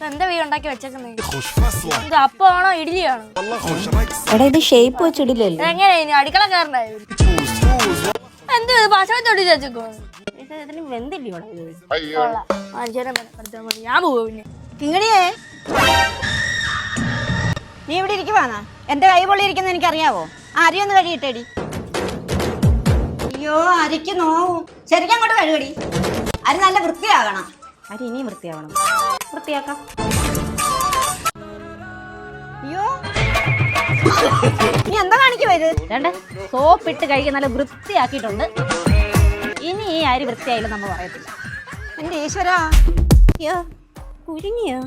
എന്താ വീ ഉണ്ടാക്കി വെച്ചേക്കുന്നത്? അപ്പമാണോ ഇഡ്ഡലിയാണോ? എടാ ഇത് ഷേപ്പ് വെച്ചിടില്ലല്ലോ. എങ്ങനെയാ അടുക്കളക്കാരനായോ? എന്ത് പശവത്തോട്ട് ചേച്ചോ ഇതിന് വെന്തില്ലയോ? ഞാൻ പോവാ പിന്നെ. കിങ്ങിണിയേ, നീ ഇവിടെ ഇരിക്കുവാന്നാ? എന്റെ കൈ പൊള്ളിയിരിക്കുന്ന എനിക്കറിയാവോ? അരി ഒന്ന് കഴുകിയിട്ടേടി. അയ്യോ അരിക്ക് നോവും. ശരിക്കും അങ്ങോട്ട് കഴുകടി. അരി നല്ല വൃത്തിയാകണം. അരി ഇനിയും വൃത്തിയാവണം. വൃത്തിയാക്കാം. അയ്യോ നീ എന്താ കാണിക്കുവത്? രണ്ട് സോപ്പിട്ട് കഴുകി നല്ല വൃത്തിയാക്കിയിട്ടുണ്ട്. ഇനി ഈ അരി വൃത്തിയായില്ല നമ്മൾ പറയത്തില്ല. എന്റെ ഈശ്വരാ, അയ്യോ കുരുങ്ങിയോ?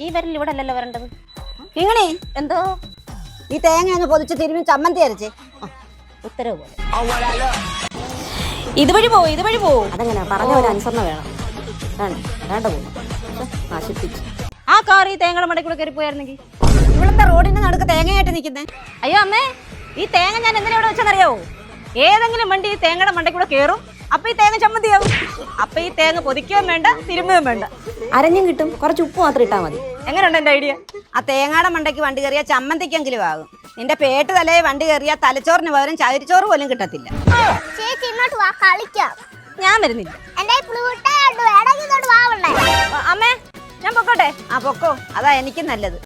ഈ വരൽ ഇവിടെ അല്ലല്ലോ വരേണ്ടത്. കിങ്ങിണി, എന്തോ ഈ തേങ്ങ ഒന്ന് പൊതിച്ച് തിരുമ്മി ചമ്മന്തി അരച്ചേ. ഉത്തരവ് പോലെ ഇതുവഴി പോവും. അതങ്ങനെ പറഞ്ഞ ഒരു അനുസരണ വേണം. വേണ്ട പോകും നശിപ്പിച്ചു. ആ കാർ ഈ തേങ്ങയുടെ മടയിൽ കൂടെ കയറി പോയായിരുന്നെങ്കിൽ. ഇവിടുത്തെ റോഡിന്റെ നടുക്ക് തേങ്ങയായിട്ട് നിൽക്കുന്നേ. അയ്യോ അമ്മേ, ഈ തേങ്ങ ഞാൻ എന്തിനാ ഇവിടെ വെച്ചെന്നറിയാവോ? ഏതെങ്കിലും വണ്ടി ഈ തേങ്ങയുടെ മണ്ടയിൽ കൂടെ കയറും. അപ്പൊ ഈ തേങ്ങ ചമ്മന്തിയാവും. അപ്പൊ ഈ തേങ്ങ പൊതിക്കുകയും വേണ്ട, തിരുമ്പുകയും വേണ്ട. അരഞ്ഞും കിട്ടും. കുറച്ച് ഉപ്പ് മാത്രം ഇട്ടാൽ മതി. എങ്ങനെയുണ്ട് എന്റെ ഐഡിയ? ആ തേങ്ങയുടെ മണ്ടയ്ക്ക് വണ്ടി കയറിയാൽ ചമ്മന്തിക്കെങ്കിലും ആകും. നിന്റെ പേട്ട് തലയെ വണ്ടി കയറിയാൽ തലച്ചോറിന് പകരം ചകിരിച്ചോറ് പോലും കിട്ടത്തില്ല. ചേച്ചി ഇങ്ങോട്ട് വാ, കളിക്കാം. ഞാൻ വരുന്നില്ല. അമ്മേ ഞാൻ പൊക്കോട്ടെ? ആ പൊക്കോ, അതാ എനിക്ക് നല്ലത്.